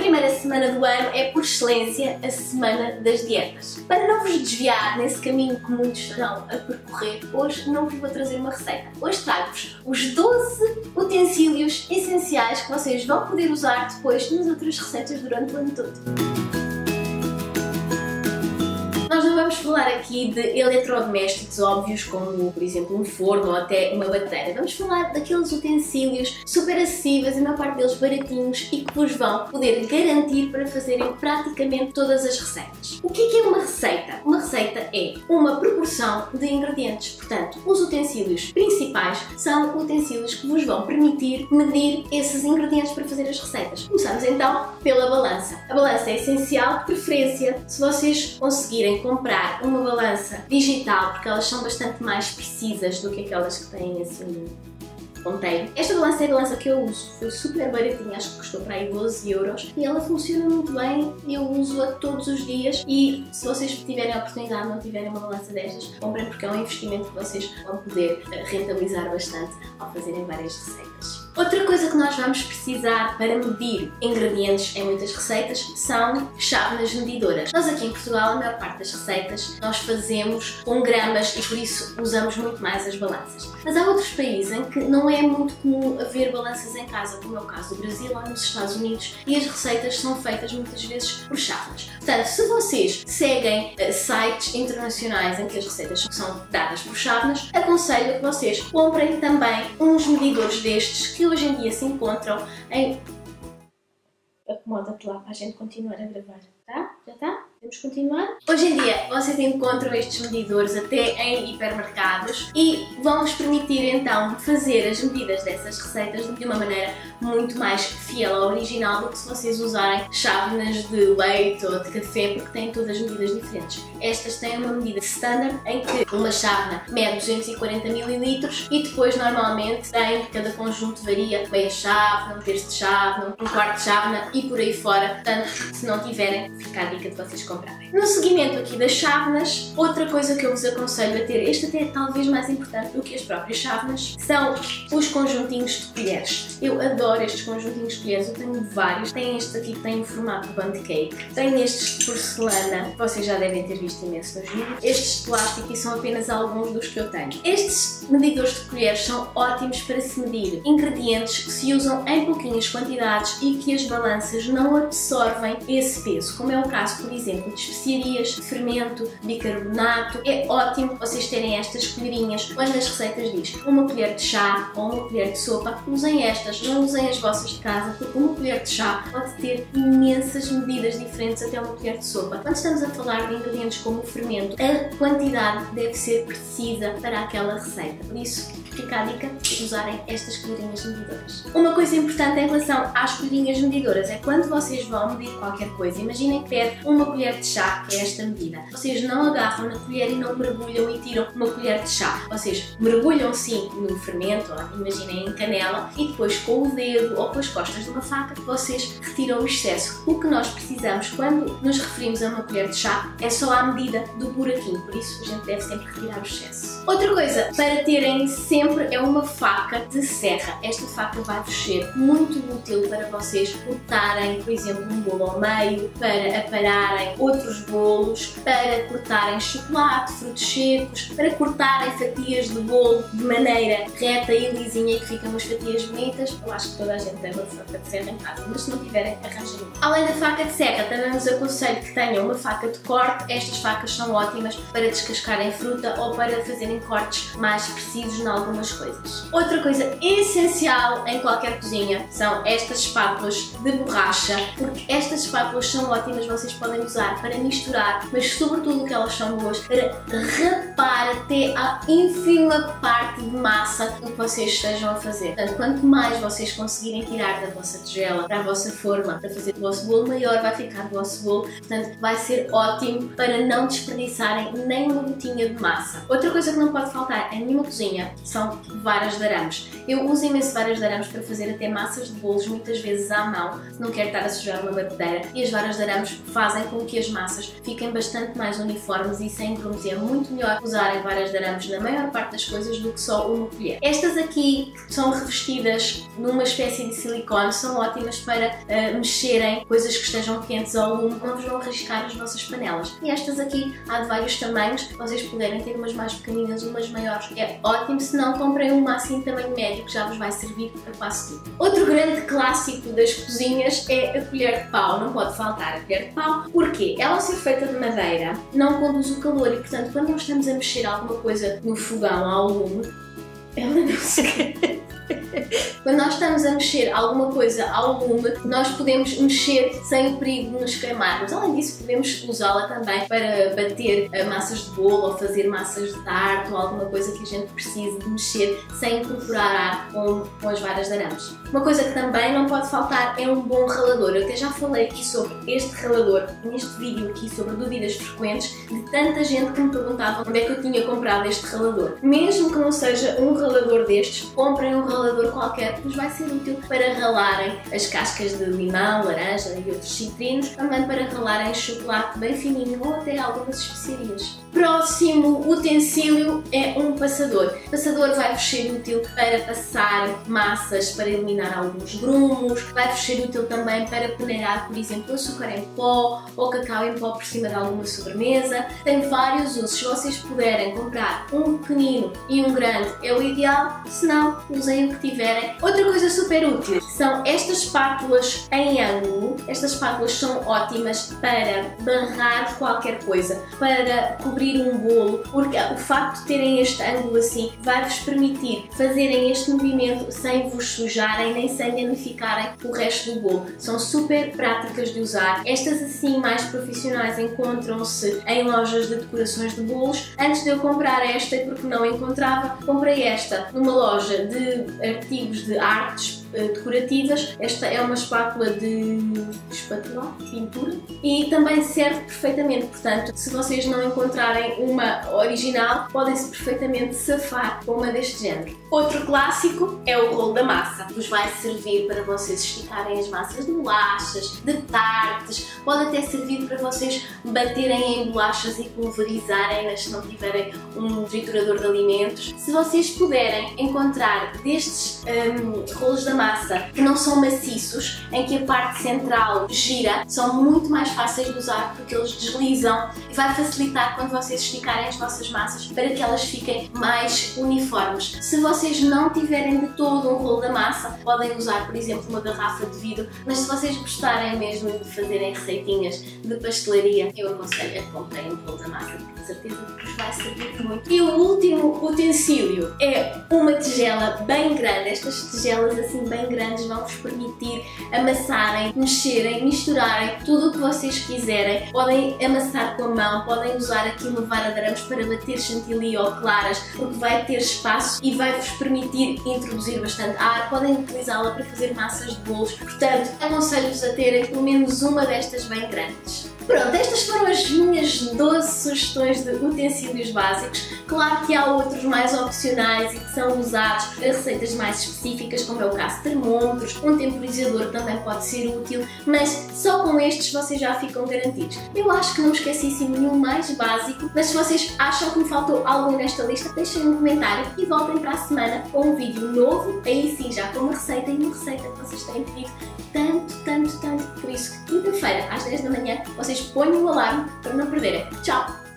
primeira semana do ano é, por excelência, a semana das dietas. Para não vos desviar nesse caminho que muitos estarão a percorrer, hoje não vos vou trazer uma receita. Hoje trago-vos os 12 utensílios essenciais que vocês vão poder usar depois nas outras receitas durante o ano todo. Nós não vamos falar aqui de eletrodomésticos óbvios, como por exemplo um forno ou até uma batedeira. Vamos falar daqueles utensílios super acessíveis, a maior parte deles baratinhos e que vos vão poder garantir para fazerem praticamente todas as receitas. O que é uma receita? Uma receita é uma proporção de ingredientes. Portanto, os utensílios principais são utensílios que vos vão permitir medir esses ingredientes para fazer as receitas. Começamos então pela balança. A balança é essencial, de preferência, se vocês conseguirem comprar uma balança digital, porque elas são bastante mais precisas do que aquelas que têm assim ponteiro. Esta balança é a balança que eu uso, foi super baratinha, acho que custou para aí 12 euros e ela funciona muito bem, eu uso-a todos os dias e se vocês tiverem a oportunidade de não tiverem uma balança destas, comprem porque é um investimento que vocês vão poder rentabilizar bastante ao fazerem várias receitas. Outra coisa que nós vamos precisar para medir ingredientes em muitas receitas são chávenas medidoras. Nós aqui em Portugal, a maior parte das receitas nós fazemos com gramas e por isso usamos muito mais as balanças. Mas há outros países em que não é muito comum haver balanças em casa, como é o caso do Brasil ou nos Estados Unidos, e as receitas são feitas muitas vezes por chávenas. Portanto, se vocês seguem sites internacionais em que as receitas são dadas por chávenas, aconselho que vocês comprem também uns medidores destes que hoje em dia se encontram em... Acomoda-te lá para a gente continuar a gravar, tá? Já está? Vamos continuar? Hoje em dia vocês encontram estes medidores até em hipermercados e vão-vos permitir então fazer as medidas dessas receitas de uma maneira muito mais fiel ao original do que se vocês usarem chávenas de leite ou de café, porque têm todas as medidas diferentes. Estas têm uma medida standard em que uma chávena mede 240 ml e depois normalmente tem, cada conjunto varia, meia chávena, um terço de chávena, um quarto de chávena e por aí fora. Portanto, se não tiverem, fica a dica de vocês comprarem. No seguimento aqui das chávenas, outra coisa que eu vos aconselho a ter, este até é talvez mais importante do que as próprias chávenas, são os conjuntinhos de colheres. Eu adoro estes conjuntinhos de colheres, eu tenho vários. Tem este aqui que tem o formato de bundt cake, tenho estes de porcelana, que vocês já devem ter visto imenso nos vídeos. Estes de plástico e são apenas alguns dos que eu tenho. Estes medidores de colheres são ótimos para se medir ingredientes que se usam em pouquinhas quantidades e que as balanças não absorvem esse peso, como é o caso, por exemplo, de especiarias, de fermento, bicarbonato. É ótimo vocês terem estas colherinhas. Quando nas receitas diz uma colher de chá ou uma colher de sopa, usem estas, não usem as vossas de casa, porque uma colher de chá pode ter imensas medidas diferentes até uma colher de sopa. Quando estamos a falar de ingredientes como o fermento, a quantidade deve ser precisa para aquela receita. Por isso, fica a dica de usarem estas colherinhas medidoras. Uma coisa importante em relação às colherinhas medidoras é quando vocês vão medir qualquer coisa, imaginem que pede uma colher de chá, que é esta medida. Vocês não agarram na colher e não mergulham e tiram uma colher de chá. Vocês mergulham sim no fermento, imaginem em canela, e depois com o dedo ou com as costas de uma faca vocês retiram o excesso. O que nós precisamos quando nos referimos a uma colher de chá é só a medida do buraquinho, por isso a gente deve sempre retirar o excesso. Outra coisa para terem sempre é uma faca de serra. Esta faca vai-vos ser muito útil para vocês cortarem, por exemplo, um bolo ao meio, para apararem outros bolos, para cortarem chocolate, frutos secos, para cortarem fatias de bolo de maneira reta e lisinha e que ficam umas fatias bonitas. Eu acho que toda a gente tem uma faca de serra em casa, mas se não tiverem, arranjem. Além da faca de serra, também vos aconselho que tenham uma faca de corte. Estas facas são ótimas para descascarem fruta ou para fazerem cortes mais precisos em algumas coisas. Outra coisa essencial em qualquer cozinha são estas espátulas de borracha, porque estas espátulas são ótimas, vocês podem usar para misturar, mas sobretudo que elas são boas para rapar até à ínfima parte de massa do que vocês estejam a fazer. Portanto, quanto mais vocês conseguirem tirar da vossa tigela para a vossa forma, para fazer o vosso bolo, maior vai ficar o vosso bolo. Portanto, vai ser ótimo para não desperdiçarem nem uma gotinha de massa. Outra coisa que não pode faltar em nenhuma cozinha são são varas de arames. Eu uso imenso varas de arames para fazer até massas de bolos, muitas vezes à mão, se não quero estar a sujar uma batedeira, e as varas de arames fazem com que as massas fiquem bastante mais uniformes e sem grumos. É muito melhor usarem varas de arames na maior parte das coisas do que só uma colher. Estas aqui são revestidas numa espécie de silicone, são ótimas para mexerem coisas que estejam quentes ao lume, não vos vão arriscar as vossas panelas. E estas aqui há de vários tamanhos, vocês puderem ter umas mais pequeninas, umas maiores, é ótimo. Se não, comprem uma assim tamanho médio que já vos vai servir para quase tudo. Outro grande clássico das cozinhas é a colher de pau. Não pode faltar a colher de pau. Porquê? Ela, ao ser feita de madeira, não conduz o calor e, portanto, quando nós estamos a mexer alguma coisa no fogão ao lume, ela não se... Quando nós estamos a mexer alguma coisa ao lume, nós podemos mexer sem o perigo de nos queimarmos. Além disso, podemos usá-la também para bater massas de bolo ou fazer massas de tarte ou alguma coisa que a gente precise de mexer sem incorporar ar com as varas de arames. Uma coisa que também não pode faltar é um bom ralador. Eu até já falei aqui sobre este ralador neste vídeo aqui sobre dúvidas frequentes de tanta gente que me perguntava onde é que eu tinha comprado este ralador. Mesmo que não seja um ralador destes, comprem um ralador qualquer que vos vai ser útil para ralarem as cascas de limão, laranja e outros citrinos, também para ralarem chocolate bem fininho ou até algumas especiarias. Próximo utensílio é um passador. O passador vai-vos ser útil para passar massas, para eliminar alguns grumos, vai-vos ser útil também para peneirar, por exemplo, açúcar em pó ou cacau em pó por cima de alguma sobremesa. Tem vários usos. Se vocês puderem comprar um pequenino e um grande é o ideal, se não, usem o que tiverem. Outra coisa super útil são estas espátulas em ângulo. Estas espátulas são ótimas para barrar qualquer coisa, para cobrir um bolo, porque o facto de terem este ângulo assim vai-vos permitir fazerem este movimento sem vos sujarem nem sem danificarem o resto do bolo. São super práticas de usar. Estas assim mais profissionais encontram-se em lojas de decorações de bolos. Antes de eu comprar esta, porque não encontrava, comprei esta numa loja de artigos de artes decorativas. Esta é uma espátula de espatular, pintura, e também serve perfeitamente. Portanto, se vocês não encontrarem uma original, podem-se perfeitamente safar com uma deste género. Outro clássico é o rolo da massa. Vos vai servir para vocês esticarem as massas de bolachas, de tartes, pode até servir para vocês baterem em bolachas e pulverizarem-nas se não tiverem um triturador de alimentos. Se vocês puderem encontrar destes rolos da massa que não são maciços, em que a parte central gira, são muito mais fáceis de usar porque eles deslizam e vai facilitar quando vocês esticarem as vossas massas para que elas fiquem mais uniformes. Se vocês não tiverem de todo um rolo da massa, podem usar, por exemplo, uma garrafa de vidro, mas se vocês gostarem mesmo de fazerem receitinhas de pastelaria, eu aconselho a que comprem um rolo da massa, porque de certeza que vos vai servir muito. E o último utensílio é uma tigela bem grande. Estas tigelas assim bem grandes vão-vos permitir amassarem, mexerem, misturarem tudo o que vocês quiserem. Podem amassar com a mão, podem usar aqui uma vara de arames para bater chantilly ou claras, porque vai ter espaço e vai-vos permitir introduzir bastante ar. Podem utilizá-la para fazer massas de bolos. Portanto, aconselho-vos a terem pelo menos uma destas bem grandes. Pronto, estas foram as minhas 12 sugestões de utensílios básicos. Claro que há outros mais opcionais e que são usados para receitas mais específicas, como é o caso de termômetros. Um temporizador também pode ser útil, mas só com estes vocês já ficam garantidos. Eu acho que não esqueci assim nenhum mais básico, mas se vocês acham que me faltou algum nesta lista, deixem um comentário e voltem para a semana com um vídeo novo, aí sim já com uma receita, e uma receita que vocês têm pedido tanto. Por isso, quinta-feira às 10 da manhã, vocês ponham o alarme para não perderem. Tchau!